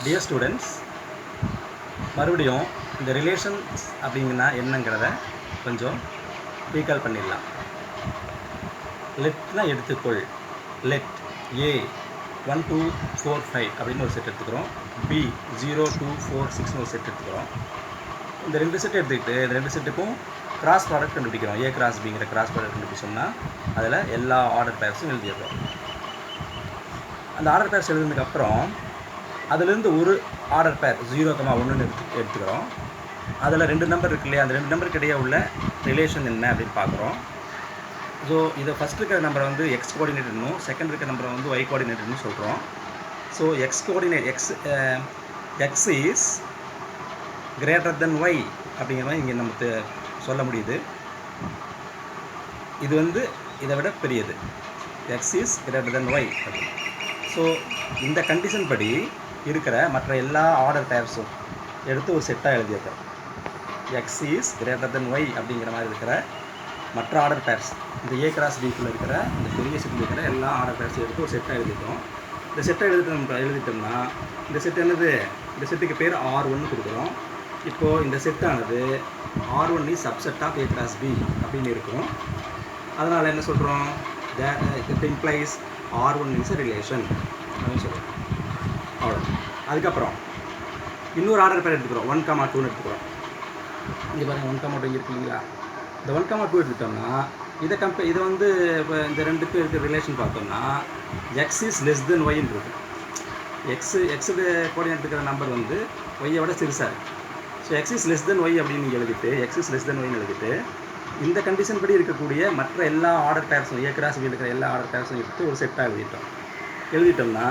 Dear students, மறுபடியும் இந்த relations அப்படிங்கன்னா என்னங்கிறத கொஞ்சம் ரீகால் பண்ணிடலாம். லெட்னா எடுத்துக்கொள். லெட் ஏ 1 2 4 5 அப்படின்னு ஒரு செட் எடுத்துக்கிறோம். பி 0 2 4 6 ஒரு செட் எடுத்துக்கிறோம். இந்த ரெண்டு செட் எடுத்துக்கிட்டு இந்த ரெண்டு செட்டுக்கும் கிராஸ் ப்ராடக்ட் கண்டுபிடிக்கிறோம். ஏ கிராஸ் பிங்கிற கிராஸ் ப்ராடக்ட் கண்டுபிடிச்சோம்னா அதில் எல்லா ஆர்டர் பேர்ஸும் எழுதிடுறோம். அந்த ஆர்டர் பேர்ஸ் எழுதுனதுக்கப்புறம் அதிலிருந்து ஒரு ஆர்டர் பேர் 0,1ன்னு எடுத்துக்கிறோம். அதில் ரெண்டு நம்பர் இருக்கு இல்லையா, அந்த ரெண்டு நம்பருக்கு இடையே உள்ள ரிலேஷன் என்ன அப்படின்னு பார்க்குறோம். ஸோ இதை ஃபஸ்ட் இருக்கிற நம்பரை வந்து எக்ஸ் கோஆர்டினேட்னும் செகண்ட் இருக்கிற நம்பரை வந்து ஒய் கோஆர்டினேட்னு சொல்கிறோம். So X coordinate X is greater than Y அப்படிங்கிற மாதிரி இங்கே நமக்கு சொல்ல முடியுது. இது வந்து இதை விட பெரியது. X is greater than Y அப்படி. ஸோ இந்த கண்டிஷன் படி இருக்கிற மற்ற எல்லா ஆர்டர் பேர்ஸும் எடுத்து ஒரு செட்டாக எழுதியிருக்கோம். X is greater than Y அப்படிங்கிற மாதிரி இருக்கிற மற்ற ஆர்டர் பேர்ஸ், இந்த ஏ கிராஸ் பிக்குள்ளே இருக்கிற இந்த பெரிய செட்டில் இருக்கிற எல்லா ஆர்டர் பேர்ஸும் எடுத்து ஒரு செட்டாக எழுதிட்டோம். இந்த செட்டை எழுதிட்டோம்னா இந்த செட் என்னது, இந்த செட்டுக்கு பேர் R1 கொடுக்குறோம். இப்போது இந்த செட்டானது R1 is subset of A cross B அப்படின்னு இருக்கும். அதனால் என்ன சொல்கிறோம், it implies R1 is a relation அப்படின்னு சொல்கிறோம். அவ்வளோ. அதுக்கப்புறம் இன்னொரு ஆர்டர் பேர் எடுத்துக்கிறோம். 1,2ன்னு எடுத்துக்கிறோம். இங்கே பாருங்கள் 1,2 இங்கே இருக்கு இல்லைங்களா. இந்த 1,2 எடுத்துட்டோம்னா இதை வந்து இப்போ இந்த ரெண்டுக்கு இருக்கிற ரிலேஷன் பார்த்தோம்னா எக்ஸ் இஸ் லெஸ் தென் ஒய்ன்னு இருக்குது. எக்ஸுக்கு கோஆர்டினேட் இருக்கிற நம்பர் வந்து ஒய்யை விட சிறுசாக இருக்குது. So X is less than Y அப்படின்னு நீங்கள் எழுதிட்டு எக்ஸ் இஸ் லெஸ் தென் ஒய்ன்னு எழுதிட்டு இந்த கண்டிஷன் படி இருக்கக்கூடிய மற்ற எல்லா ஆர்டர் பேர்ஸும் ஏ கிராஸ் பி இருக்கிற எல்லா ஆர்டர் பேர்ஸும் எடுத்து ஒரு செட்டாக எழுதிட்டோம்னா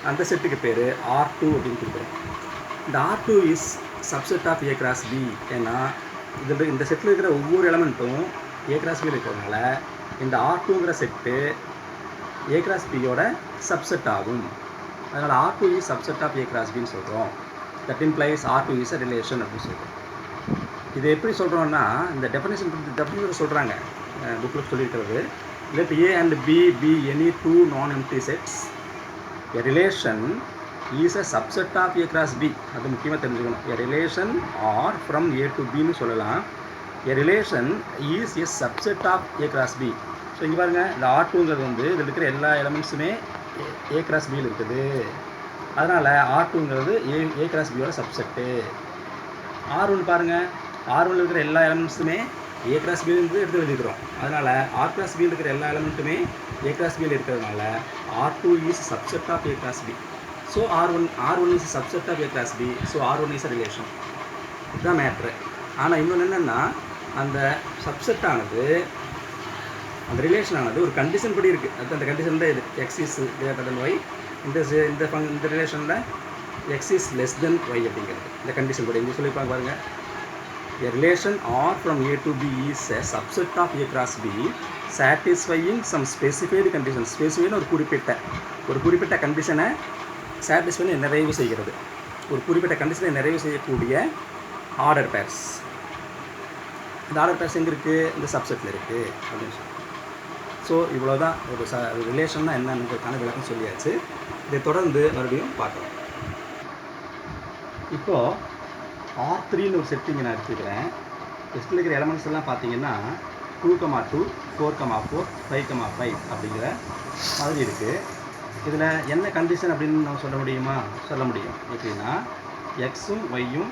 அந்த செட்டுக்கு பேர் R2 அப்படின்னு கொடுக்குறோம். இந்த R2 is subset of A cross B. ஏன்னா இந்த செட்டில் இருக்கிற ஒவ்வொரு எலமெண்ட்டும் ஏ கிராஸ் பியில் இருக்கிறதுனால இந்த R2ங்கிற செட்டு ஏ கிராஸ் பியோட சப்செட் ஆகும். அதனால் R2 is subset of A cross பின்னு சொல்கிறோம். That implies R2 is a relation அப்படின்னு சொல்கிறோம். இது எப்படி சொல்கிறோன்னா இந்த டெஃபினேஷன் சொல்கிறாங்க, புக்கில் சொல்லியிருக்கிறது. Let A and B be any two non empty sets. A relation is a subset of A cross B. அது முக்கியமாக தெரிஞ்சுக்கணும். A relation or from A to Bன்னு சொல்லலாம். A relation is a subset of A cross B. So இங்கே பாருங்கள், இந்த R2ங்கிறது வந்து இதில் இருக்கிற எல்லா எலமெண்ட்ஸுமே A cross Bயில் இருக்குது. அதனால் R2ங்கிறது A cross Bயோட சப்செட்டு. R1 பாருங்கள், R1 இருக்கிற எல்லா எலமெண்ட்ஸுமே ஏ கிராஸ் பியிலிருந்து எடுத்து எழுதிக்கிறோம். அதனால் ஆர் கிராஸ் பியில் இருக்கிற எல்லா எலமெண்ட்டுமே ஏ கிராஸ் பியில் இருக்கிறதுனால R2 is subset of A cross B. So R1 is subset of A cross B. So R1 is a relation. இதுதான் மேட்ரு. ஆனால் இன்னொன்று என்னென்னா, அந்த சப்செட்டானது அந்த ரிலேஷனானது ஒரு கண்டிஷன் படி இருக்குது. அது அந்த கண்டிஷன் தான் இது, X is greater than Y. இந்த ரிலேஷனில் X is less than Y அப்படிங்கிறது இந்த கண்டிஷன் படி. இங்கே சொல்லியிருப்பாங்க பாருங்கள், a relation R from A to B is a subset of A cross B satisfying some specified conditions. Specified ஒரு குறிப்பிட்ட கண்டிஷனை சாட்டிஸ்ஃபை நிறைவு செய்கிறது. ஒரு குறிப்பிட்ட கண்டிஷனை நிறைவு செய்யக்கூடிய ஆர்டர் பேர்ஸ். இந்த ஆர்டர் பேர்ஸ் எங்கே இருக்குது, இந்த சப்செட்டில் இருக்குது அப்படின்னு சொல்லி. ஸோ இவ்வளோ தான் ஒரு ரிலேஷன்னா என்னன்றதுக்கான விளக்கம் சொல்லியாச்சு. இதை தொடர்ந்து மறுபடியும் பார்க்கலாம். இப்போது R3ன்னு ஒரு செட்டிங் நான் எடுத்துக்கிறேன். செட்டில் இருக்கிற எலமெண்ட்ஸ் எல்லாம் பார்த்தீங்கன்னா 2,2 4,4 5,5 அப்படிங்கிற மாதிரி இருக்குது. இதில் என்ன கண்டிஷன் அப்படின்னு நம்ம சொல்ல முடியுமா? சொல்ல முடியும். எப்படின்னா எக்ஸும் ஒய்யும்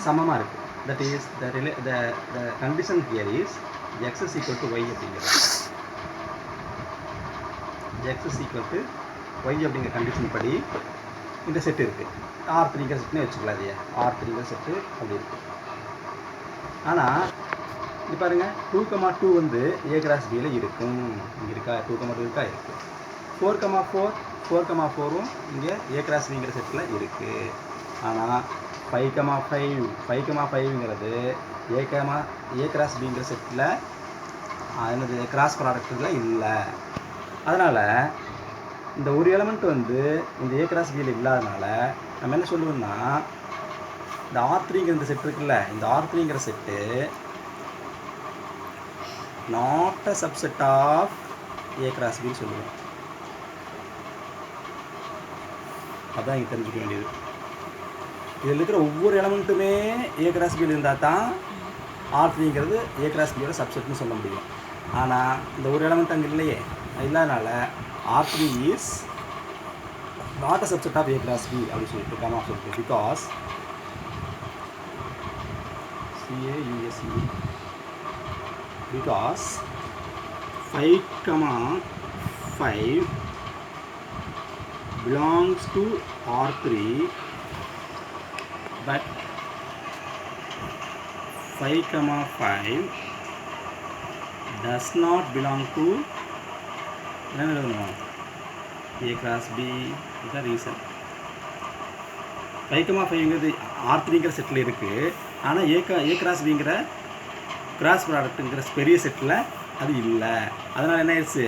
சமமாக இருக்குது. That is the condition here is X is equal to Y அப்படிங்கிறது. X is equal to Y அப்படிங்கிற கண்டிஷன் படி இந்த செட்டு இருக்குது. R3ங்கிற செட்டுன்னு வச்சுக்கலாம். இல்லையா, R3ங்கிற செட்டு அப்படி இருக்குது. ஆனால் இது பாருங்கள், 2,2 வந்து ஏ கிராஸ் பியில் இருக்கும். இங்கே இருக்கா, 2,2 இருக்கா, இருக்குது. 4,4ம் இங்கே ஏ கிராஸ் பிங்கிற செட்டில் இருக்குது. ஆனால் 5,5ங்கிறது ஏ கிராஸ் பிங்கிற செட்டில் என்னது கிராஸ் ப்ராடக்ட்டில் இல்லை. அதனால் இந்த ஒரு எலமெண்ட் வந்து இந்த ஏ கிராஸ் பியில் இல்லாதனால நம்ம என்ன சொல்லுவோம்னா, இந்த R3ங்கிற இந்த செட் இருக்குல்ல, இந்த R3ங்கிற set not a subset of A cross பின்னு சொல்லுவோம். அதான் இங்கே தெரிஞ்சுக்க வேண்டியது. இதில் இருக்கிற ஒவ்வொரு எலமெண்ட்டுமே ஏ கிராஸ் பியில் இருந்தால் தான் R3ங்கிறது ஏ கிராஸ் பியோட சப்செட்னு சொல்ல முடியும். ஆனால் இந்த ஒரு எலமெண்ட் அங்கே இல்லையே, இல்லாதனால R3 is not a subset of A cross B அப்படின்னு சொல்லிட்டு கமா சொல்லிட்டு, because CAUSE because 5,5 belongs to R3 but 5,5 does not belong to A cross B is the reason. 5,5ங்கிறது R3ங்கிற செட்டில் இருக்குது, ஆனால் ஏ கிராஸ் பிங்கிற கிராஸ் ப்ராடக்ட்டுங்கிற பெரிய செட்டில் அது இல்லை. அதனால் என்ன ஆயிடுச்சு,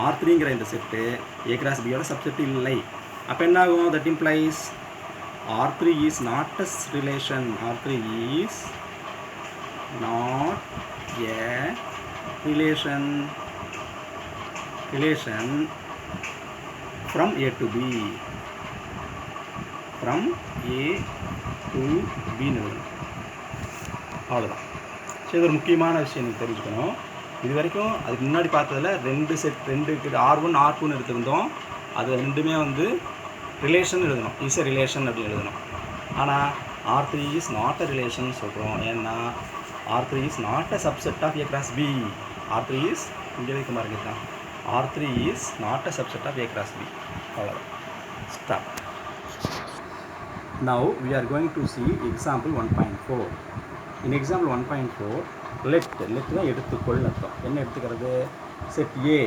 R3ங்கிற இந்த செட்டு ஏ கிராஸ் பியோட சப்செட் இல்லை. அப்போ என்ன ஆகும், that implies R3 is not a relation. R3 is not a relation from A to B. from A to B அவ்வளோதான். சரி, இது ஒரு முக்கியமான விஷயம் நீங்கள் தெரிஞ்சுக்கணும். இது வரைக்கும் அதுக்கு முன்னாடி பார்த்ததில் ரெண்டு R1 R2ன்னு எடுத்திருந்தோம். அது ரெண்டுமே வந்து ரிலேஷன் எழுதணும், இஸ் எ ரிலேஷன் அப்படின்னு எழுதணும். ஆனால் R3 is not a relation சொல்கிறோம். ஏன்னா R3 is not a subset of A cross B. R3 is இங்கே இருக்க மாதிரி தான், R3 is not a subset of A cross B. அவ்வளோதான். Stop. Now we are going to see example 1.4. In example 1.4, let தான் எடுத்துக்கொள் அர்த்தம். என்ன எடுத்துக்கிறது, set A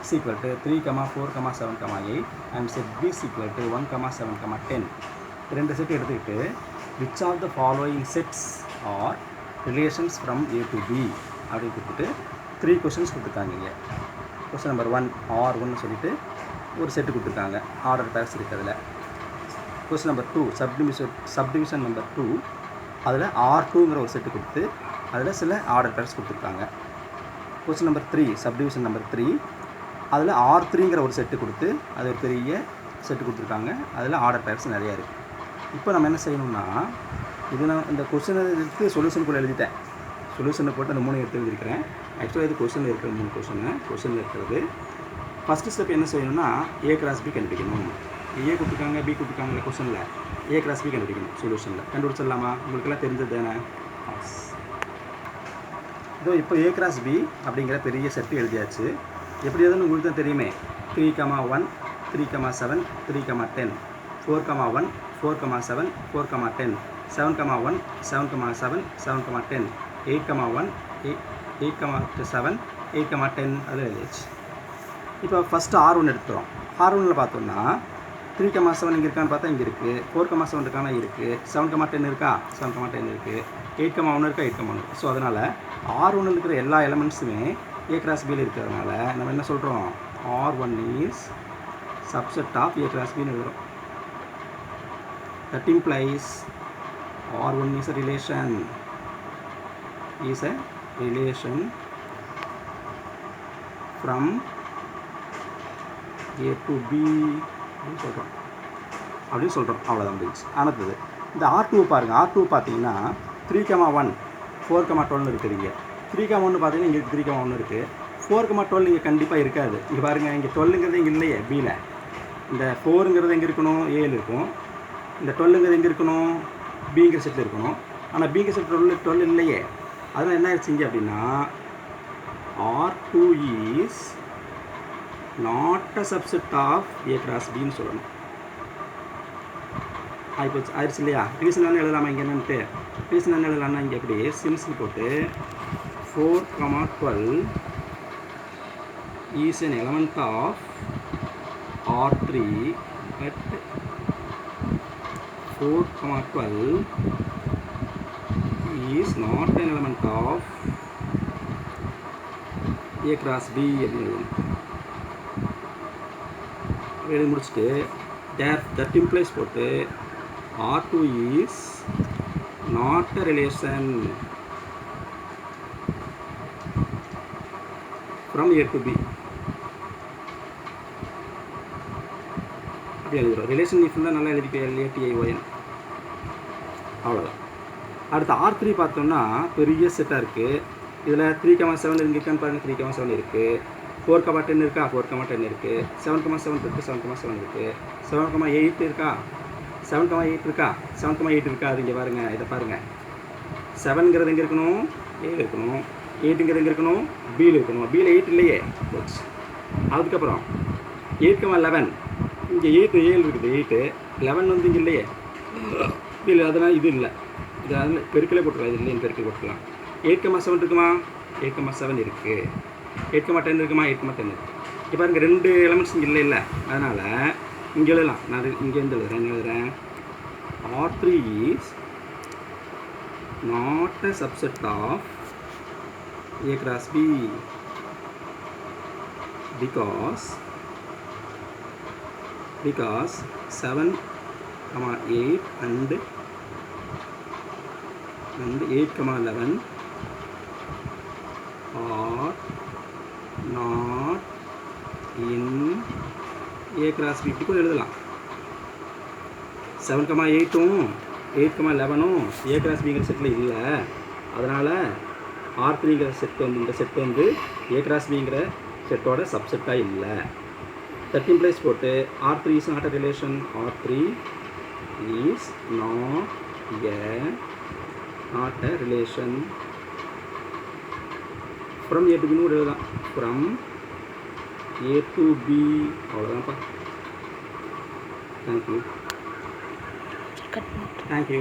is equal to 3, 4, 7, 8 and set B is equal to 1, 7, 10. ரெண்டு set எடுத்துக்கிட்டு which of the following sets are relations from A to B அப்படின்னு கொடுத்துட்டு 3 questions கொடுத்துருக்காங்க. இங்கே கொஸ்டின் நம்பர் 1 R1 சொல்லிட்டு ஒரு செட்டு கொடுத்துருக்காங்க, ஆர்டர் பேர்ஸ் இருக்கிறதுல. கொஸ்டின் நம்பர் 2 சப்டிவிஷன் நம்பர் 2, அதில் R2ங்கிற ஒரு செட்டு கொடுத்து அதில் சில ஆர்டர் பேர்ஸ் கொடுத்துருக்காங்க. கொஸ்டின் நம்பர் 3 சப்டிவிஷன் நம்பர் 3, அதில் R3ங்கிற ஒரு செட்டு கொடுத்து அது ஒரு பெரிய செட்டு கொடுத்துருக்காங்க, அதில் ஆர்டர் பேர்ஸ் நிறையா இருக்குது. இப்போ நம்ம என்ன செய்யணும்னா, இது நான் இந்த கொஸ்டினை எடுத்து சொல்யூஷனுக்குள்ளே எழுதிட்டேன். சொல்யூஷனை போட்டு அந்த 3 எடுத்து எழுதிருக்கிறேன். ஆக்சுவலாக இது கொஸ்டினில் இருக்கிற 3 கொஸ்டினில் இருக்கிறது. ஃபஸ்ட்டு ஸ்டெப் என்ன செய்யணும்னா, ஏ கிராஸ் பி கண்டுபிடிக்கணும். ஏ கொடுத்துருக்காங்க, பி கொடுத்துருக்காங்க கொஸ்டினில், ஏ கிராஸ் பி கண்டுபிடிக்கணும். சொல்யூஷனில் கண்டுபிடிச்சிடலாமா, உங்களுக்கெல்லாம் தெரிஞ்சது தானே. இதோ இப்போ ஏ கிராஸ் பி அப்படிங்கிற பெரிய செட்டு எழுதியாச்சு. எப்படி எதுன்னு உங்களுக்கு தான் தெரியுமே. 3,1 3,7 3,10 4,1 4,7 4,10 7,1 7,7 7,10 8,1 8,7 8,10 அதில் எழுதியாச்சு. இப்போ ஃபஸ்ட்டு R1 எடுத்துக்கிறோம். R1ல் பார்த்தோம்னா 3,7 இங்கே இருக்கான்னு பார்த்தா இங்கே இருக்குது, 4,7 இருக்கானா இருக்குது, 7,10 இருக்கா 7,10 இருக்குது, 8,1 இருக்கா 8,1 இருக்குது. ஸோ அதனால் R1ல் இருக்கிற எல்லா எலமெண்ட்ஸுமே ஏ கிராஸ் பியில் இருக்கிறதுனால நம்ம என்ன சொல்கிறோம், R1 is subset of A cross பின்னு எழுதுகிறோம். That implies R1 is a relation from A to B அப்படின்னு சொல்கிறோம். அவ்வளோதான் முடிஞ்சு. அடுத்தது இந்த R2 பாருங்கள். R2 பார்த்தீங்கன்னா 3,1 4,12 இருக்குதுங்க. 3,1 பார்த்தீங்கன்னா இங்கே 3,1 இருக்குது. 4,12 இங்கே கண்டிப்பாக இருக்காது. இங்கே பாருங்கள், இங்கே 12ங்கிறது இங்கே இல்லையே பியில். இந்த 4ங்கிறது எங்கே இருக்கணும், ஏல இருக்கும். இந்த 12ங்கிறது எங்கே இருக்கணும், பிங்கிற செட்டில் இருக்கணும். ஆனால் பிங்கிற செட் 12 இல்லையே. அதனால் என்ன ஆயிடுச்சு இங்கே அப்படின்னா, R2 is not a subset of A cross பின்னு சொல்லணும். ஆயிடுச்சு இல்லையா. ரீசன் என்ன எழுதலாமா, இங்கே என்னன்ட்டு ரீசன் என்ன எழுதலாம்னா, இங்கே எப்படி சிம்ஸில் போட்டு 4,12 is an element of R3 but 4,12 is not an element of A cross B அப்படின்னு எழுதி முடிச்சுட்டு that implies போட்டு R2 is not a relation from A to B. அப்படி எழுதிடும். ரிலேஷன் நீ ஃபுல்லாக நல்லா எழுதிக்க, LATION, அவ்வளோதான். அடுத்து R3 பார்த்தோம்னா பெரிய செட்டாக இருக்குது. இதில் 3,7 இருக்கான்னு பாருங்கள். 3,7 இருக்குது. 4,10 இருக்கா, 4,10 இருக்குது. 7,7 இருக்குது, 7,7 இருக்குது. 7,8 இருக்கா, 7,8 இருக்கா, 7,8 இருக்கா. அது இங்கே பாருங்கள், இதை பாருங்கள். 7ங்கிறது எங்கே இருக்கணும், ஏல இருக்கணும். 8ங்கிறது எங்கே இருக்கணும், பியில் இருக்கணும். பியில் 8 இல்லையே, போச்சு. அதுக்கப்புறம் 8,11 இங்கே 8 7 இருக்குது. 8 11 வந்து இங்கே இல்லையே, இல்லை. அதனால் இது இல்லை, இது அதில் பெருக்கலே போட்டுக்கலாம். இது இல்லைன்னு பெருக்கல் போட்டுக்கலாம். 8,7 இருக்குமா, 8,7 இருக்குது. 8,10 இருக்குமா, 8,10 இருக்குது. இப்போ பாருங்க 2 எலமெண்ட்ஸ் இங்கே இல்லை. அதனால் இங்கே எழுதலாம். நான் இங்கேருந்து எழுதுகிறேன். R3 is not a subset of A cross B because 7, 8 and 8,11 are not in A cross B. இப்படி கூட எழுதலாம். 7,8ம் 8,11ம் A cross Bங்கிற செட்டில் இல்லை. அதனால் R3ங்கிற செட் வந்து, இந்த செட் வந்து A cross Bங்கிற செட்டோட சப்செட்டாக இல்லை. 13 place போட்டு R3 is not a relation. R3 is not a relation from A to B னு எழுதலாம். from A to B, அவ்வளோதான்ப்பா. தேங்க்யூ.